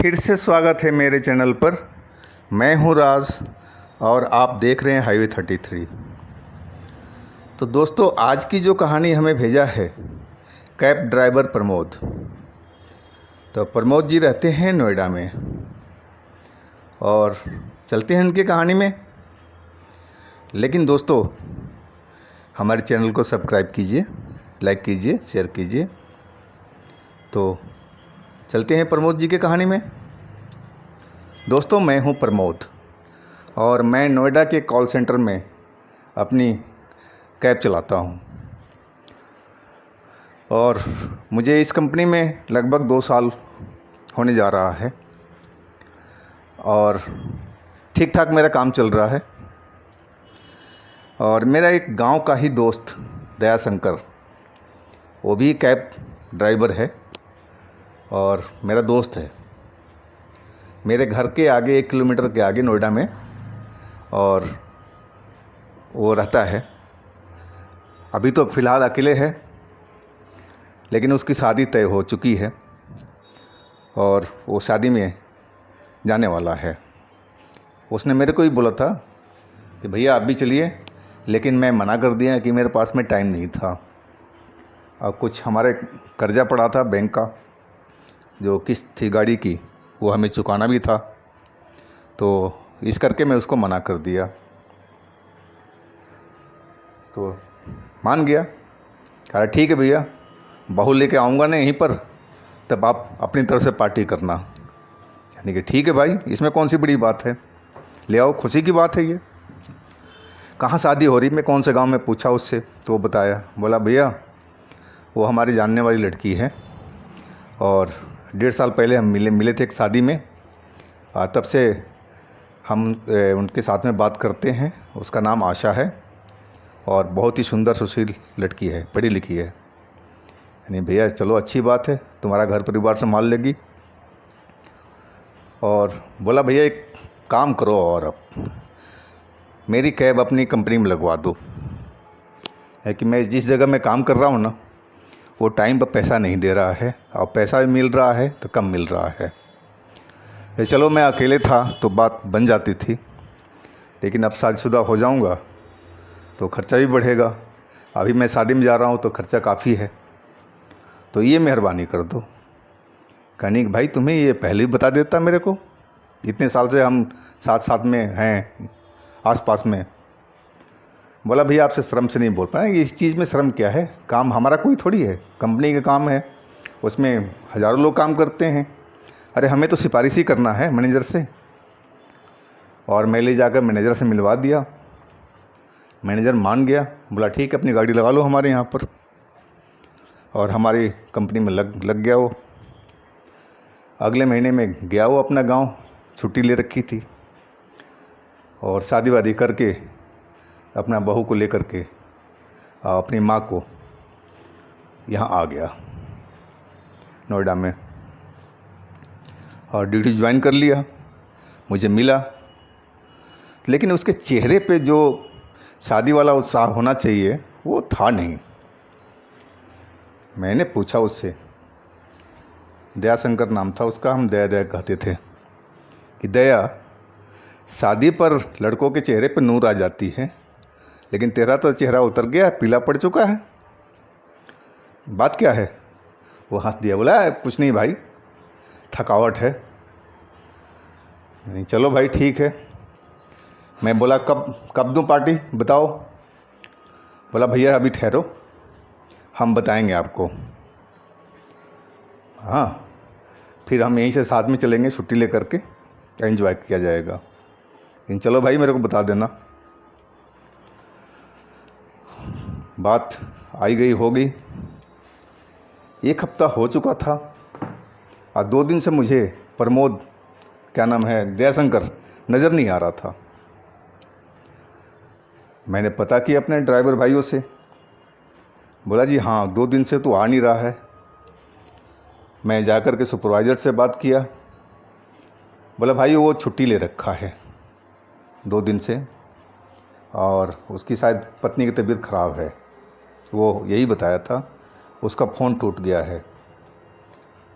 फिर से स्वागत है मेरे चैनल पर। मैं हूं राज और आप देख रहे हैं हाईवे 33। तो दोस्तों, आज की जो कहानी हमें भेजा है कैब ड्राइवर प्रमोद। तो प्रमोद जी रहते हैं नोएडा में और चलते हैं उनकी कहानी में। लेकिन दोस्तों, हमारे चैनल को सब्सक्राइब कीजिए, लाइक कीजिए, शेयर कीजिए। तो चलते हैं प्रमोद जी की कहानी में। दोस्तों, मैं हूं प्रमोद और मैं नोएडा के कॉल सेंटर में अपनी कैब चलाता हूं। और मुझे इस कंपनी में लगभग 2 साल होने जा रहा है और ठीक ठाक मेरा काम चल रहा है। और मेरा एक गांव का ही दोस्त दयाशंकर, वो भी कैब ड्राइवर है और मेरा दोस्त है। मेरे घर के आगे 1 किलोमीटर के आगे नोएडा में, और वो रहता है। अभी तो फ़िलहाल अकेले है, लेकिन उसकी शादी तय हो चुकी है और वो शादी में जाने वाला है। उसने मेरे को ही बोला था कि भैया आप भी चलिए, लेकिन मैं मना कर दिया कि मेरे पास में टाइम नहीं था। और कुछ हमारे कर्जा पड़ा था बैंक का, जो किस्त थी गाड़ी की, वो हमें चुकाना भी था। तो इस करके मैं उसको मना कर दिया। तो मान गया, कहा ठीक है भैया, बहू लेके आऊँगा ना यहीं पर, तब आप अपनी तरफ से पार्टी करना। यानी कि ठीक है भाई, इसमें कौन सी बड़ी बात है, ले आओ, खुशी की बात है ये। कहाँ शादी हो रही, मैं कौन से गांव में पूछा उससे, तो वो बताया। बोला भैया वो हमारी जानने वाली लड़की है और 1.5 साल पहले हम मिले थे एक शादी में। तब से हम उनके साथ में बात करते हैं। उसका नाम आशा है और बहुत ही सुंदर सुशील लड़की है, पढ़ी लिखी है। यानी भैया चलो अच्छी बात है, तुम्हारा घर परिवार संभाल लेगी। और बोला भैया एक काम करो, और अब मेरी कैब अपनी कंपनी में लगवा दो। है कि मैं जिस जगह मैं काम कर रहा हूँ ना, वो टाइम पर पैसा नहीं दे रहा है, और पैसा मिल रहा है तो कम मिल रहा है। चलो मैं अकेले था तो बात बन जाती थी, लेकिन अब शादीशुदा हो जाऊंगा तो खर्चा भी बढ़ेगा। अभी मैं शादी में जा रहा हूँ तो खर्चा काफ़ी है, तो ये मेहरबानी कर दो। कहनी भाई तुम्हें ये पहले ही बता देता मेरे को, इतने साल से हम साथ साथ में हैं आस-पास में। बोला भैया आपसे शर्म से नहीं बोल पाए, इस चीज़ में शर्म क्या है, काम हमारा कोई थोड़ी है, कंपनी का काम है, उसमें हज़ारों लोग काम करते हैं। अरे हमें तो सिफारिश ही करना है मैनेजर से। और मैं ले जाकर मैनेजर से मिलवा दिया। मैनेजर मान गया, बोला ठीक है अपनी गाड़ी लगा लो हमारे यहाँ पर, और हमारी कंपनी में लग गया वो। अगले महीने में गया वो अपना गांव, छुट्टी ले रखी थी, और शादी वादी करके अपना बहू को लेकर के अपनी माँ को यहाँ आ गया नोएडा में, और ड्यूटी ज्वाइन कर लिया। मुझे मिला, लेकिन उसके चेहरे पे जो शादी वाला उत्साह होना चाहिए वो था नहीं। मैंने पूछा उससे, दयाशंकर नाम था उसका, हम दया दया कहते थे, कि दया शादी पर लड़कों के चेहरे पर नूर आ जाती है, लेकिन तेरा तो चेहरा उतर गया है, पीला पड़ चुका है, बात क्या है। वो हंस दिया, बोला कुछ नहीं भाई, थकावट है। नहीं चलो भाई ठीक है। मैं बोला कब दूँ पार्टी बताओ। बोला भैया अभी ठहरो, हम बताएंगे आपको। हाँ, फिर हम यहीं से साथ में चलेंगे, छुट्टी लेकर के एंजॉय किया जाएगा। लेकिन चलो भाई मेरे को बता देना। बात आई गई हो गई। 1 हफ्ता हो चुका था और 2 दिन से मुझे प्रमोद, क्या नाम है, दयाशंकर नज़र नहीं आ रहा था। मैंने पता किया अपने ड्राइवर भाइयों से। बोला जी हाँ 2 दिन से तो आ नहीं रहा है। मैं जाकर के सुपरवाइज़र से बात किया। बोला भाई वो छुट्टी ले रखा है 2 दिन से, और उसकी शायद पत्नी की तबीयत ख़राब है, वो यही बताया था। उसका फ़ोन टूट गया है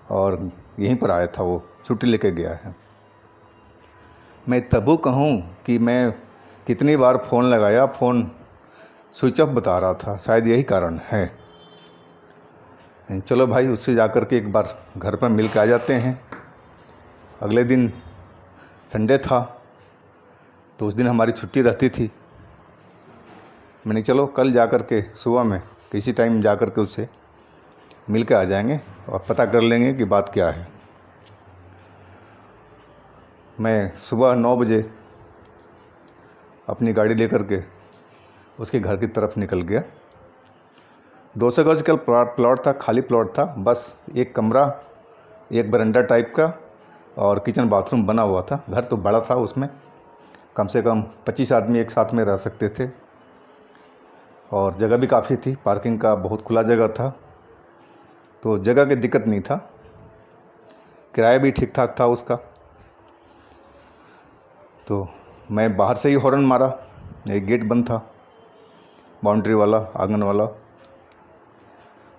और यहीं पर आया था, वो छुट्टी लेके गया है। मैं तब कहूँ कि मैं कितनी बार फ़ोन लगाया, फ़ोन स्विच ऑफ बता रहा था, शायद यही कारण है। चलो भाई, उससे जा कर के एक बार घर पर मिल के आ जाते हैं। अगले दिन संडे था, तो उस दिन हमारी छुट्टी रहती थी। मैंने चलो कल जा कर के सुबह में किसी टाइम जा कर के उससे मिल के आ जाएंगे और पता कर लेंगे कि बात क्या है। मैं सुबह 9 बजे अपनी गाड़ी लेकर के उसके घर की तरफ निकल गया। 200 गज का प्लॉट था, खाली प्लॉट था, बस एक कमरा, एक बरंडा टाइप का और किचन बाथरूम बना हुआ था। घर तो बड़ा था, उसमें कम से कम 25 आदमी एक साथ में रह सकते थे और जगह भी काफ़ी थी, पार्किंग का बहुत खुला जगह था, तो जगह की दिक्कत नहीं था। किराया भी ठीक ठाक था उसका। तो मैं बाहर से ही हॉर्न मारा, एक गेट बंद था, बाउंड्री वाला, आंगन वाला।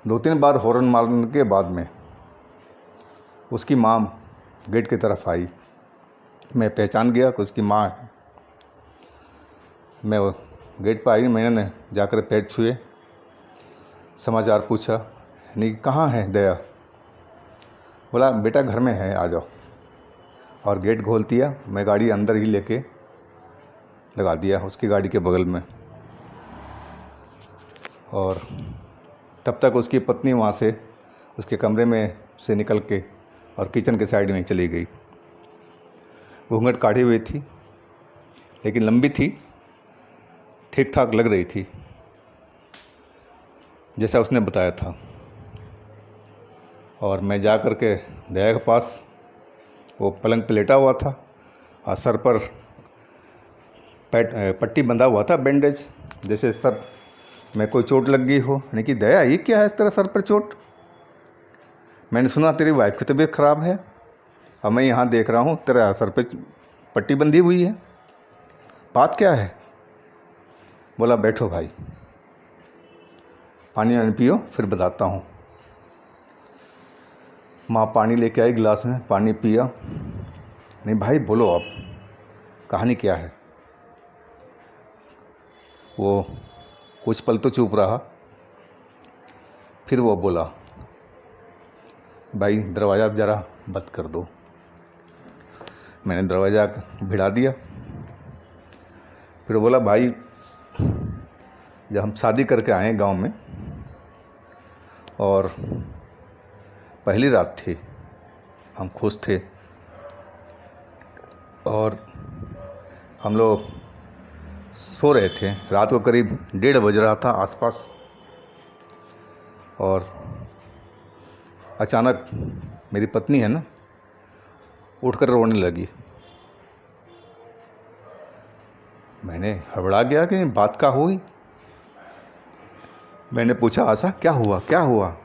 2-3 बार हॉर्न मारने के बाद में उसकी माँ गेट की तरफ आई। मैं पहचान गया कि उसकी माँ है। मैं गेट पर आई, मैंने जाकर पैर छुए, समाचार पूछा, नहीं कहाँ है दया? बोला बेटा घर में है, आ जाओ। और गेट खोल दिया। मैं गाड़ी अंदर ही लेके लगा दिया उसकी गाड़ी के बगल में। और तब तक उसकी पत्नी वहाँ से उसके कमरे में से निकल के और किचन के साइड में चली गई। घूंघट काढ़ी हुई थी, लेकिन लंबी थी, ठीक ठाक लग रही थी, जैसा उसने बताया था। और मैं जा कर के दया के पास, वो पलंग पे लेटा हुआ था और सर पर पट्टी बंधा हुआ था, बैंडेज, जैसे सर में कोई चोट लग गई हो। यानी कि दया, ये क्या है तेरा सर पर चोट? मैंने सुना तेरी वाइफ की तबीयत ख़राब है और मैं यहाँ देख रहा हूँ तेरा सर पे पट्टी बंधी हुई है, बात क्या है? बोला बैठो भाई, पानी वानी पियो, फिर बताता हूँ। माँ पानी लेके आई, गिलास में पानी पिया। नहीं भाई बोलो, आप कहानी क्या है? वो कुछ पल तो चुप रहा, फिर वो बोला, भाई दरवाज़ा ज़रा बंद कर दो। मैंने दरवाज़ा भिड़ा दिया। फिर बोला, भाई जब हम शादी करके आए गांव में और पहली रात थी, हम खुश थे और हम लोग सो रहे थे। रात को करीब 1:30 बज रहा था आसपास, और अचानक मेरी पत्नी है ना, उठकर रोने लगी। मैंने हड़बड़ा गया कि बात क्या हुई। मैंने पूछा, आशा क्या हुआ, क्या हुआ?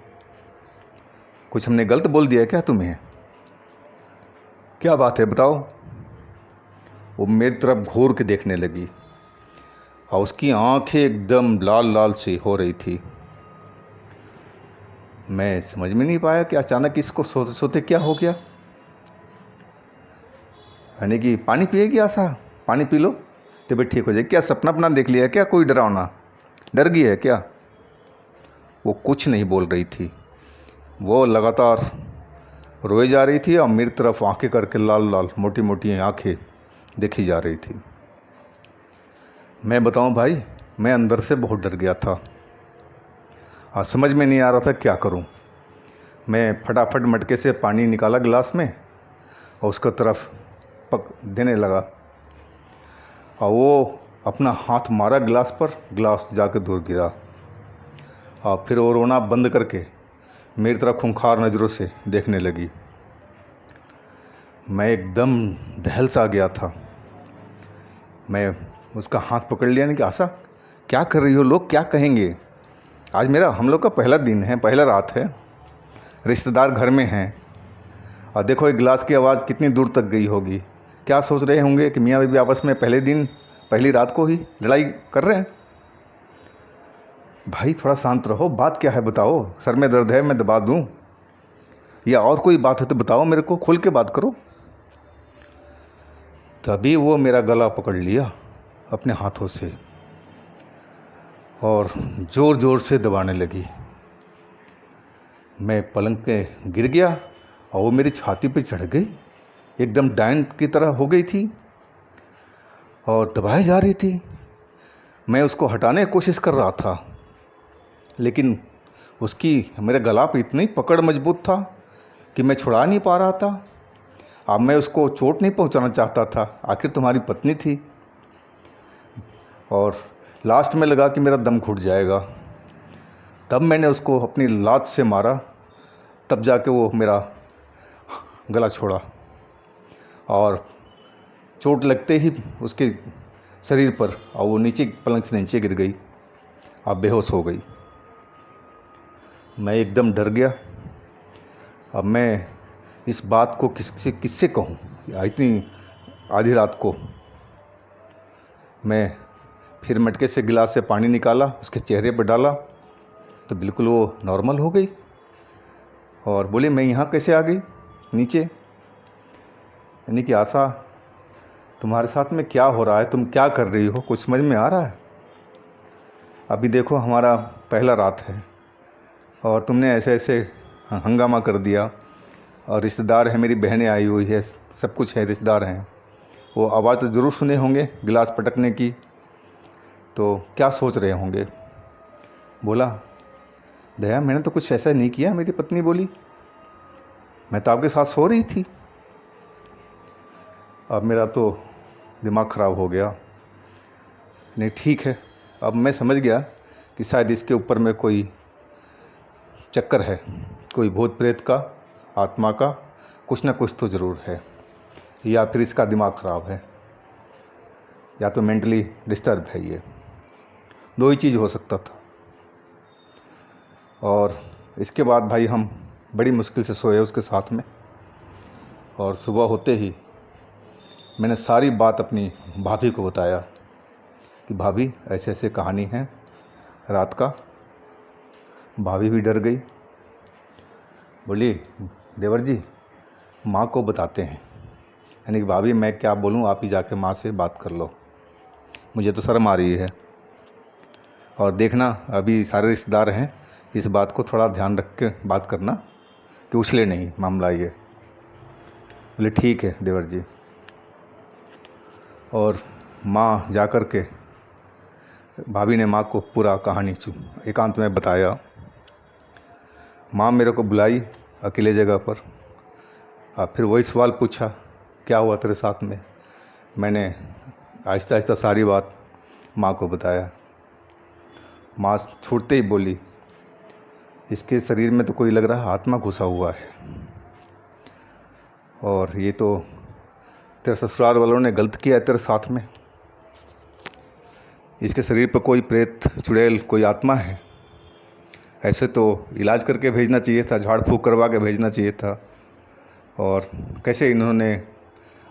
कुछ हमने गलत बोल दिया क्या तुम्हें? क्या बात है बताओ। वो मेरी तरफ घूर के देखने लगी और उसकी आंखें एकदम लाल लाल सी हो रही थी। मैं समझ में नहीं पाया कि अचानक इसको सोते सोते क्या हो गया। यानी कि पानी पिएगी आशा, पानी पी लो तबीयत ठीक हो जाएगी। क्या सपना अपना देख लिया क्या? कोई डरावना, डर गई है क्या? वो कुछ नहीं बोल रही थी, वो लगातार रोए जा रही थी और मेरी तरफ आंखें करके लाल लाल मोटी मोटी आंखें देखी जा रही थी। मैं बताऊं भाई, मैं अंदर से बहुत डर गया था और समझ में नहीं आ रहा था क्या करूं। मैं फटाफट मटके से पानी निकाला गिलास में और उसका तरफ पक देने लगा और वो अपना हाथ मारा गिलास पर, गिलास जाके दूर गिरा और फिर वो रोना बंद करके मेरी तरफ खूंखार नज़रों से देखने लगी। मैं एकदम दहल सा गया था। मैं उसका हाथ पकड़ लिया, नहीं कि आशा क्या कर रही हो, लोग क्या कहेंगे? आज मेरा हम लोग का पहला दिन है, पहला रात है, रिश्तेदार घर में हैं और देखो एक गिलास की आवाज़ कितनी दूर तक गई होगी। क्या सोच रहे होंगे कि मियाँ बीवी आपस में पहले दिन पहली रात को ही लड़ाई कर रहे हैं। भाई थोड़ा शांत रहो, बात क्या है बताओ, सर में दर्द है मैं दबा दूँ? या और कोई बात है तो बताओ, मेरे को खुल के बात करो। तभी वो मेरा गला पकड़ लिया अपने हाथों से और ज़ोर ज़ोर से दबाने लगी। मैं पलंग पे गिर गया और वो मेरी छाती पे चढ़ गई, एकदम डायन की तरह हो गई थी और दबाई जा रही थी। मैं उसको हटाने की कोशिश कर रहा था, लेकिन उसकी मेरे गला पे इतनी पकड़ मजबूत था कि मैं छुड़ा नहीं पा रहा था। अब मैं उसको चोट नहीं पहुंचाना चाहता था, आखिर तुम्हारी पत्नी थी। और लास्ट में लगा कि मेरा दम घुट जाएगा, तब मैंने उसको अपनी लात से मारा, तब जाके वो मेरा गला छोड़ा और चोट लगते ही उसके शरीर पर और वो नीचे पलंग से नीचे गिर गई, अब बेहोश हो गई। मैं एकदम डर गया। अब मैं इस बात को किससे कहूँ, इतनी आधी रात को। मैं फिर मटके से गिलास से पानी निकाला, उसके चेहरे पर डाला तो बिल्कुल वो नॉर्मल हो गई और बोले मैं यहाँ कैसे आ गई नीचे। यानी कि आशा, तुम्हारे साथ में क्या हो रहा है, तुम क्या कर रही हो, कुछ समझ में आ रहा है? अभी देखो हमारा पहला रात है और तुमने ऐसे ऐसे हंगामा कर दिया। और रिश्तेदार है, मेरी बहनें आई हुई है, सब कुछ है, रिश्तेदार हैं, वो आवाज़ तो ज़रूर सुने होंगे गिलास पटकने की, तो क्या सोच रहे होंगे। बोला दया मैंने तो कुछ ऐसा नहीं किया। मेरी पत्नी बोली मैं तो आपके साथ सो रही थी। अब मेरा तो दिमाग ख़राब हो गया। नहीं ठीक है, अब मैं समझ गया कि शायद इसके ऊपर में कोई चक्कर है, कोई भूत प्रेत का, आत्मा का, कुछ ना कुछ तो ज़रूर है, या फिर इसका दिमाग ख़राब है, या तो मेंटली डिस्टर्ब है। ये दो ही चीज़ हो सकता था। और इसके बाद भाई हम बड़ी मुश्किल से सोए उसके साथ में। और सुबह होते ही मैंने सारी बात अपनी भाभी को बताया कि भाभी ऐसे ऐसे कहानी है रात का। भाभी भी डर गई, बोली देवर जी माँ को बताते हैं। यानी कि भाभी मैं क्या बोलूँ, आप ही जाके माँ से बात कर लो, मुझे तो शर्म आ रही है। और देखना अभी सारे रिश्तेदार हैं, इस बात को थोड़ा ध्यान रख के बात करना कि उछले नहीं मामला ये। बोले ठीक है देवर जी। और माँ जा कर के भाभी ने माँ को पूरा कहानी एकांत में बताया। माँ मेरे को बुलाई अकेले जगह पर और फिर वही सवाल पूछा क्या हुआ तेरे साथ में। मैंने आहिस्ता आहिस्ता सारी बात माँ को बताया। माँ छूटते ही बोली इसके शरीर में तो कोई लग रहा है आत्मा घुसा हुआ है, और ये तो तेरे ससुराल वालों ने गलत किया है तेरे साथ में। इसके शरीर पर कोई प्रेत चुड़ैल कोई आत्मा है। ऐसे तो इलाज करके भेजना चाहिए था, झाड़ फूँक करवा के भेजना चाहिए था। और कैसे इन्होंने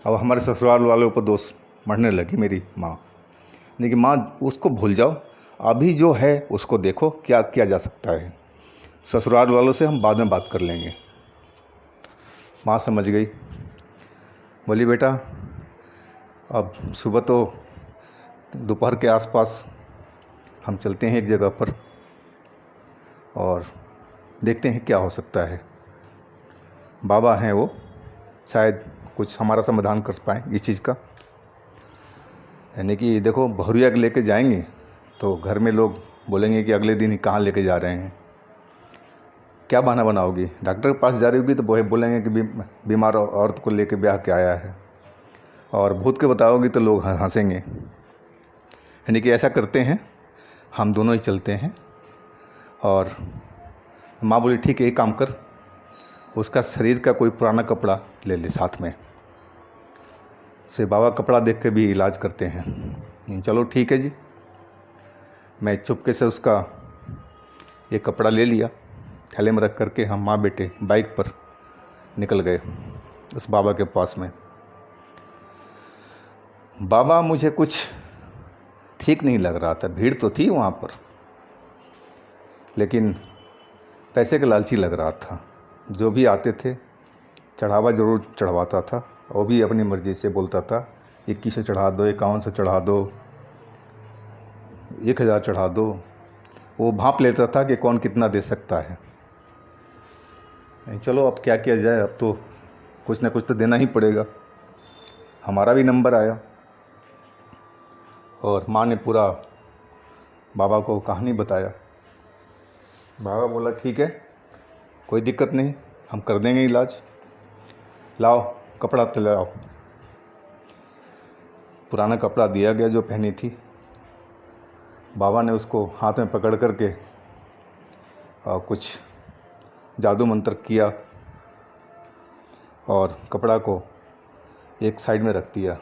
अब हमारे ससुराल वालों पर दोष मढ़ने लगी मेरी माँ। लेकिन माँ उसको भूल जाओ, अभी जो है उसको देखो क्या किया जा सकता है, ससुराल वालों से हम बाद में बात कर लेंगे। माँ समझ गई, बोली बेटा अब सुबह तो दोपहर के आसपास हम चलते हैं एक जगह पर और देखते हैं क्या हो सकता है। बाबा हैं वो, शायद कुछ हमारा समाधान कर पाएँ इस चीज़ का। यानी कि देखो बहुरिया लेके जाएंगे तो घर में लोग बोलेंगे कि अगले दिन ही कहाँ लेके जा रहे हैं, क्या बहाना बनाओगी। डॉक्टर के पास जा रही होगी तो बोलेंगे कि बीमार औरत को लेके ब्याह के आया है, और भूत के बताओगी तो लोग हंसेंगे। यानी कि ऐसा करते हैं, हम दोनों ही चलते हैं। और माँ बोली ठीक है एक काम कर, उसका शरीर का कोई पुराना कपड़ा ले ले साथ में से, बाबा कपड़ा देख के भी इलाज करते हैं। चलो ठीक है जी। मैं चुपके से उसका एक कपड़ा ले लिया, थैले में रख करके हम माँ बेटे बाइक पर निकल गए उस बाबा के पास में। बाबा मुझे कुछ ठीक नहीं लग रहा था, भीड़ तो थी वहाँ पर, लेकिन पैसे का लालची लग रहा था। जो भी आते थे चढ़ावा ज़रूर चढ़वाता था। वो भी अपनी मर्ज़ी से बोलता था 21 चढ़ा दो, 51 चढ़ा दो, 1000 चढ़ा दो। वो भांप लेता था कि कौन कितना दे सकता है। चलो अब क्या किया जाए, अब तो कुछ ना कुछ तो देना ही पड़ेगा। हमारा भी नंबर आया और माँ ने पूरा बाबा को कहानी बताया। बाबा बोला ठीक है, कोई दिक्कत नहीं, हम कर देंगे इलाज, लाओ कपड़ा तो लाओ। पुराना कपड़ा दिया गया जो पहनी थी। बाबा ने उसको हाथ में पकड़ करके कुछ जादू मंत्र किया और कपड़ा को एक साइड में रख दिया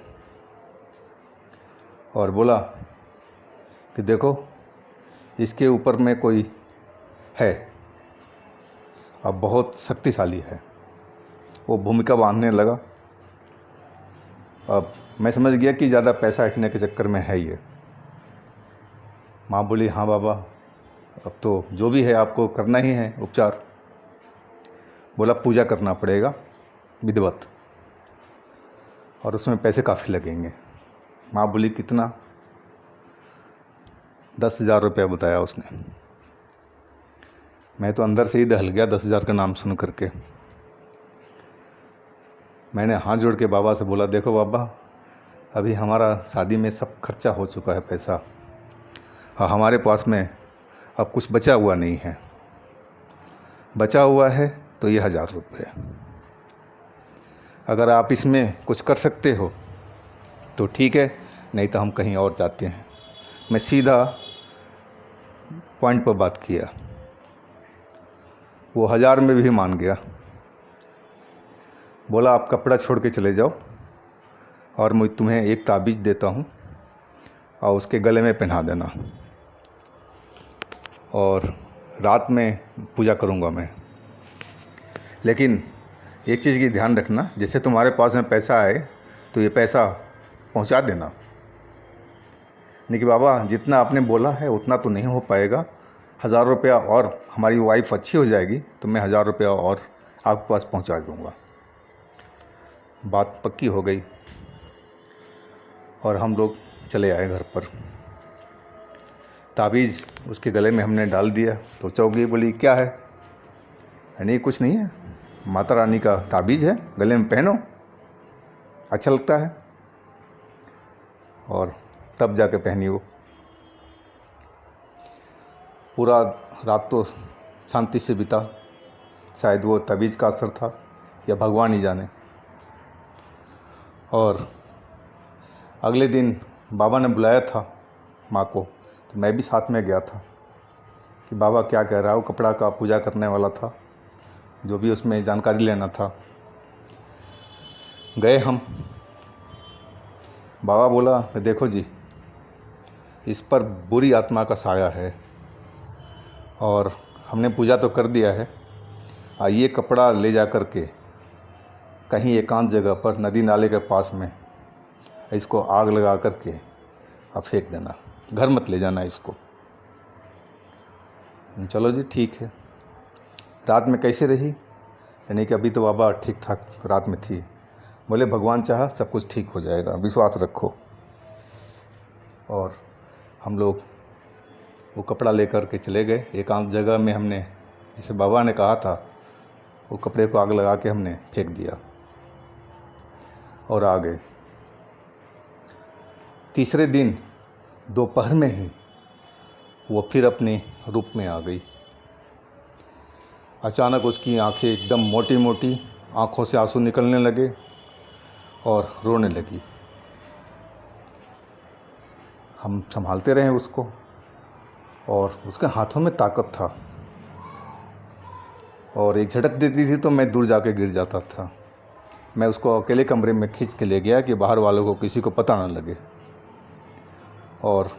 और बोला कि देखो इसके ऊपर में कोई है, अब बहुत शक्तिशाली है। वो भूमिका बांधने लगा। अब मैं समझ गया कि ज़्यादा पैसा ऐंठने के चक्कर में है ये। माँ बोली हाँ बाबा, अब तो जो भी है आपको करना ही है उपचार। बोला पूजा करना पड़ेगा विधिवत और उसमें पैसे काफ़ी लगेंगे। माँ बोली कितना? 10,000 रुपया बताया उसने। मैं तो अंदर से ही दहल गया 10,000 का नाम सुन करके। मैंने हाथ जोड़ के बाबा से बोला देखो बाबा, अभी हमारा शादी में सब खर्चा हो चुका है पैसा, हाँ हमारे पास में अब कुछ बचा हुआ नहीं है। बचा हुआ है तो ये 1000 रुपये, अगर आप इसमें कुछ कर सकते हो तो ठीक है, नहीं तो हम कहीं और जाते हैं। मैं सीधा पॉइंट पर बात किया। वो 1000 में भी मान गया। बोला आप कपड़ा छोड़ के चले जाओ और मैं तुम्हें एक ताबीज़ देता हूँ और उसके गले में पहना देना और रात में पूजा करूँगा मैं। लेकिन एक चीज़ की ध्यान रखना, जैसे तुम्हारे पास में पैसा आए तो ये पैसा पहुँचा देना। नहीं कि बाबा जितना आपने बोला है उतना तो नहीं हो पाएगा, 1000 रुपया और हमारी वाइफ अच्छी हो जाएगी तो मैं 1000 रुपया और आपके पास पहुँचा दूँगा। बात पक्की हो गई और हम लोग चले आए घर पर। ताबीज़ उसके गले में हमने डाल दिया तो चौंक गई, बोली क्या है? नहीं कुछ नहीं है, माता रानी का ताबीज़ है, गले में पहनो, अच्छा लगता है। और तब जाके पहनी वो। पूरा रात तो शांति से बिता। शायद वो ताबीज़ का असर था या भगवान ही जाने। और अगले दिन बाबा ने बुलाया था माँ को, तो मैं भी साथ में गया था कि बाबा क्या कह रहा है। वो कपड़ा का पूजा करने वाला था, जो भी उसमें जानकारी लेना था। गए हम। बाबा बोला देखो जी, इस पर बुरी आत्मा का साया है और हमने पूजा तो कर दिया है, ये कपड़ा ले जा कर के कहीं एकांत जगह पर नदी नाले के पास में इसको आग लगा कर के आप फेंक देना, घर मत ले जाना इसको। चलो जी ठीक है। रात में कैसे रही? यानी कि अभी तो बाबा ठीक ठाक रात में थी। बोले भगवान चाहा सब कुछ ठीक हो जाएगा, विश्वास रखो। और हम लोग वो कपड़ा लेकर के चले गए एकांत जगह में। हमने जैसे बाबा ने कहा था वो कपड़े को आग लगा के हमने फेंक दिया और आ गए। तीसरे दिन दोपहर में ही वो फिर अपने रूप में आ गई। अचानक उसकी आंखें एकदम मोटी मोटी, आंखों से आंसू निकलने लगे और रोने लगी। हम संभालते रहे उसको और उसके हाथों में ताकत था और एक झटक देती थी तो मैं दूर जाके गिर जाता था। मैं उसको अकेले कमरे में खींच के ले गया कि बाहर वालों को किसी को पता न लगे और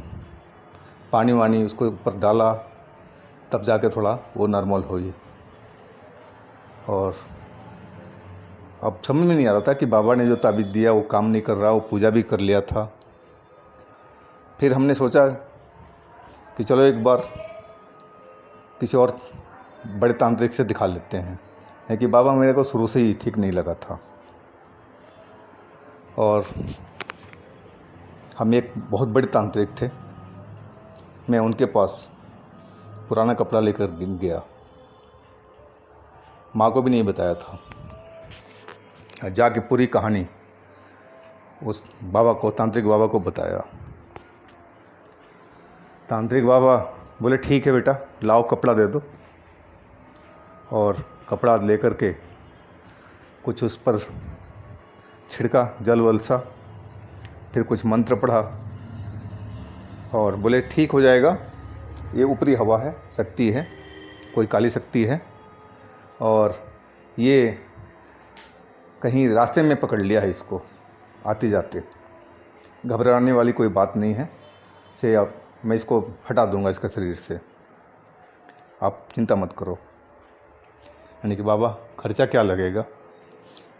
पानी वानी उसको ऊपर डाला, तब जाके थोड़ा वो नॉर्मल हुई। और अब समझ में नहीं आ रहा था कि बाबा ने जो ताबीज़ दिया वो काम नहीं कर रहा। वो पूजा भी कर लिया था। फिर हमने सोचा कि चलो एक बार किसी और बड़े तांत्रिक से दिखा लेते हैं, है कि बाबा मेरे को शुरू से ही ठीक नहीं लगा था। और हम एक बहुत बड़े तांत्रिक थे, मैं उनके पास पुराना कपड़ा लेकर गया, माँ को भी नहीं बताया था। जाके पूरी कहानी उस बाबा को, तांत्रिक बाबा को बताया। तांत्रिक बाबा बोले ठीक है बेटा, लाओ कपड़ा दे दो। और कपड़ा लेकर के कुछ उस पर छिड़का, जल वल सा, फिर कुछ मंत्र पढ़ा और बोले ठीक हो जाएगा, ये ऊपरी हवा है, शक्ति है, कोई काली शक्ति है, और ये कहीं रास्ते में पकड़ लिया है इसको आते जाते, घबराने वाली कोई बात नहीं है, से अब मैं इसको हटा दूंगा इसका शरीर से, आप चिंता मत करो। यानी कि बाबा खर्चा क्या लगेगा?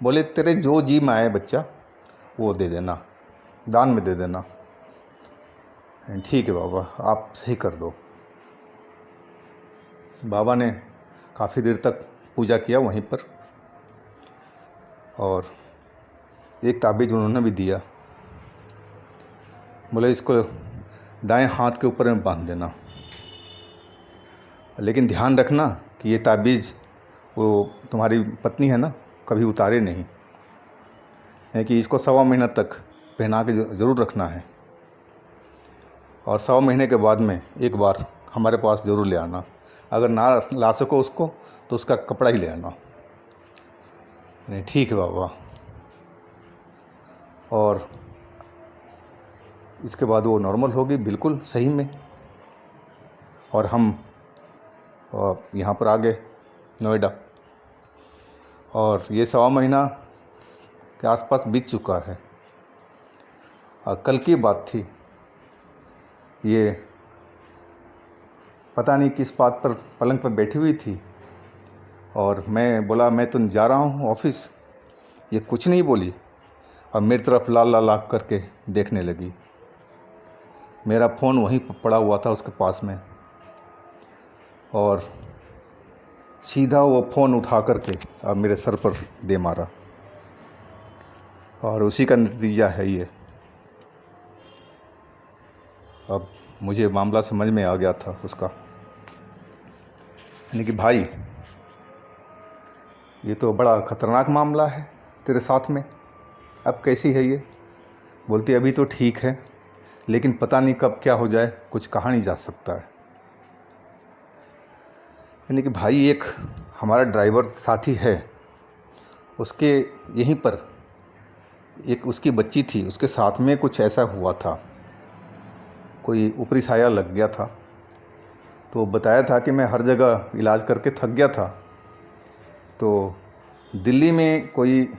बोले तेरे जो जी में आए बच्चा वो दे देना, दान में दे देना। ठीक है बाबा, आप सही कर दो। बाबा ने काफ़ी देर तक पूजा किया वहीं पर, और एक ताबीज़ उन्होंने भी दिया। बोले इसको दाएं हाथ के ऊपर में बांध देना, लेकिन ध्यान रखना कि ये ताबीज़ वो तुम्हारी पत्नी है ना, कभी उतारे नहीं, है कि इसको 1.25 महीना तक पहना के ज़रूर रखना है, और 1.25 महीने के बाद में एक बार हमारे पास ज़रूर ले आना। अगर ना ला सको उसको तो उसका कपड़ा ही ले आना। नहीं ठीक है बाबा। और इसके बाद वो नॉर्मल होगी बिल्कुल सही में, और हम यहाँ पर आ गए नोएडा, और ये 1.25 महीना के आसपास बीत चुका है। और कल की बात थी, ये पता नहीं किस बात पर पलंग पर बैठी हुई थी, और मैं बोला मैं तो जा रहा हूँ ऑफिस, ये कुछ नहीं बोली और मेरी तरफ लाल लाल आँख करके देखने लगी। मेरा फ़ोन वहीं पड़ा हुआ था उसके पास में, और सीधा वो फ़ोन उठा करके अब मेरे सर पर दे मारा, और उसी का नतीजा है ये। अब मुझे मामला समझ में आ गया था उसका, यानी कि भाई ये तो बड़ा ख़तरनाक मामला है तेरे साथ में, अब कैसी है ये? बोलती अभी तो ठीक है, लेकिन पता नहीं कब क्या हो जाए, कुछ कहा नहीं जा सकता है। यानी कि भाई एक हमारा ड्राइवर साथी है, उसके यहीं पर एक उसकी बच्ची थी, उसके साथ में कुछ ऐसा हुआ था, कोई ऊपरी साया लग गया था। तो बताया था कि मैं हर जगह इलाज करके थक गया था, तो दिल्ली में कोई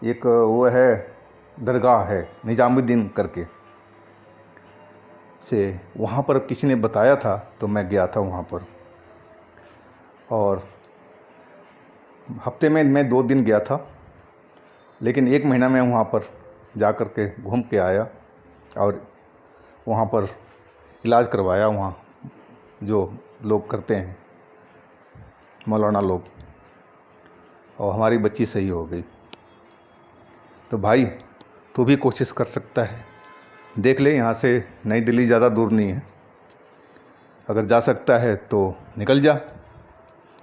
एक वो है दरगाह है निजामुद्दीन करके से, वहाँ पर किसी ने बताया था, तो मैं गया था वहाँ पर। और हफ्ते में मैं 2 दिन गया था, लेकिन 1 महीना मैं वहाँ पर जा कर के घूम के आया, और वहाँ पर इलाज करवाया, वहाँ जो लोग करते हैं मौलाना लोग, और हमारी बच्ची सही हो गई। तो भाई तू भी कोशिश कर सकता है, देख ले, यहाँ से नई दिल्ली ज़्यादा दूर नहीं है, अगर जा सकता है तो निकल जा,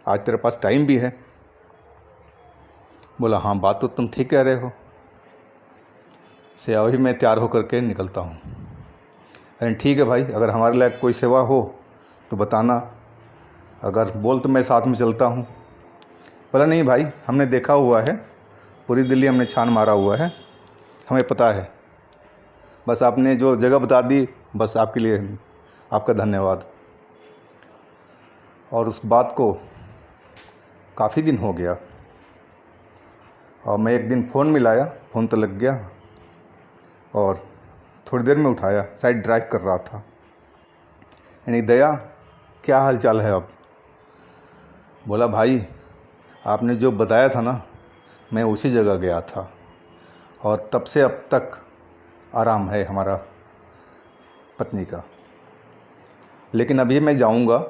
आज तेरे पास टाइम भी है। बोला हाँ बात तो तुम ठीक कह रहे हो, से अभी मैं तैयार होकर के निकलता हूँ। अरे ठीक है भाई, अगर हमारे लायक कोई सेवा हो तो बताना, अगर बोल तो मैं साथ में चलता हूँ। बोला नहीं भाई, हमने देखा हुआ है, पूरी दिल्ली हमने छान मारा हुआ है, हमें पता है, बस आपने जो जगह बता दी, बस आपके लिए आपका धन्यवाद। और उस बात को काफ़ी दिन हो गया, और मैं एक दिन फ़ोन मिलाया, फ़ोन तो लग गया, और थोड़ी देर में उठाया, शायद ड्राइव कर रहा था। यानी दया क्या हाल चाल है अब? बोला भाई आपने जो बताया था ना, मैं उसी जगह गया था, और तब से अब तक आराम है हमारा पत्नी का, लेकिन अभी मैं जाऊंगा,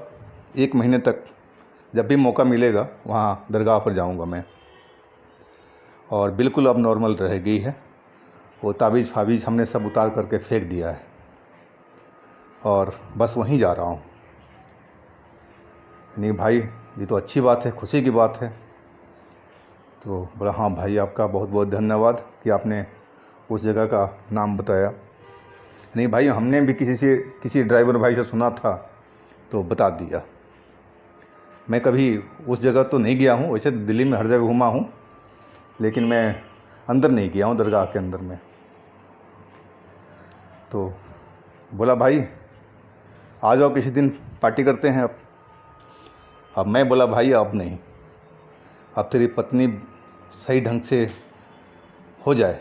1 महीने तक जब भी मौका मिलेगा वहाँ दरगाह पर जाऊँगा मैं। और बिल्कुल अब नॉर्मल रह गई है। वो ताबीज़ फाबीज़ हमने सब उतार करके फेंक दिया है और बस वहीं जा रहा हूँ। नहीं भाई, ये तो अच्छी बात है, खुशी की बात है। तो बोला हाँ भाई, आपका बहुत बहुत धन्यवाद कि आपने उस जगह का नाम बताया। नहीं भाई, हमने भी किसी ड्राइवर भाई से सुना था तो बता दिया। मैं कभी उस जगह तो नहीं गया हूँ, वैसे दिल्ली में हर जगह घूमा हूँ, लेकिन मैं अंदर नहीं गया हूँ दरगाह के अंदर में। तो बोला भाई आ जाओ, किसी दिन पार्टी करते हैं। अब मैं बोला भाई अब नहीं, अब तेरी पत्नी सही ढंग से हो जाए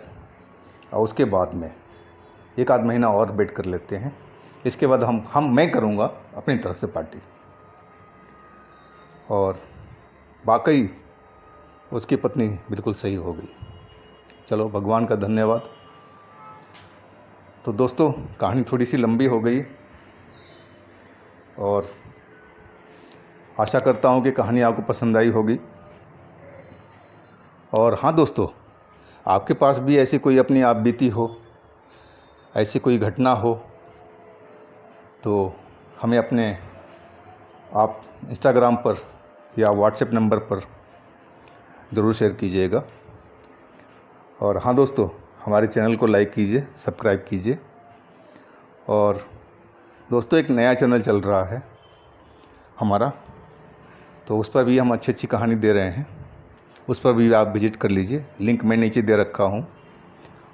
और उसके बाद में 1 आध महीना और वेट कर लेते हैं। इसके बाद मैं करूँगा अपनी तरफ से पार्टी। और वाकई उसकी पत्नी बिल्कुल सही हो गई। चलो भगवान का धन्यवाद। तो दोस्तों, कहानी थोड़ी सी लंबी हो गई और आशा करता हूँ कि कहानी आपको पसंद आई होगी। और हाँ दोस्तों, आपके पास भी ऐसी कोई अपनी आप बीती हो, ऐसी कोई घटना हो, तो हमें अपने आप इंस्टाग्राम पर या व्हाट्सएप नंबर पर ज़रूर शेयर कीजिएगा। और हाँ दोस्तों, हमारे चैनल को लाइक कीजिए, सब्सक्राइब कीजिए। और दोस्तों, एक नया चैनल चल रहा है हमारा, तो उस पर भी हम अच्छी अच्छी कहानी दे रहे हैं। उस पर भी आप विज़िट कर लीजिए, लिंक मैं नीचे दे रखा हूँ,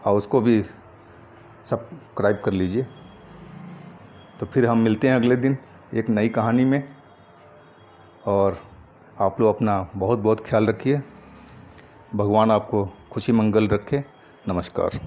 और उसको भी सब्सक्राइब कर लीजिए। तो फिर हम मिलते हैं अगले दिन एक नई कहानी में। और आप लोग अपना बहुत बहुत ख्याल रखिए। भगवान आपको खुशी मंगल रखे। नमस्कार।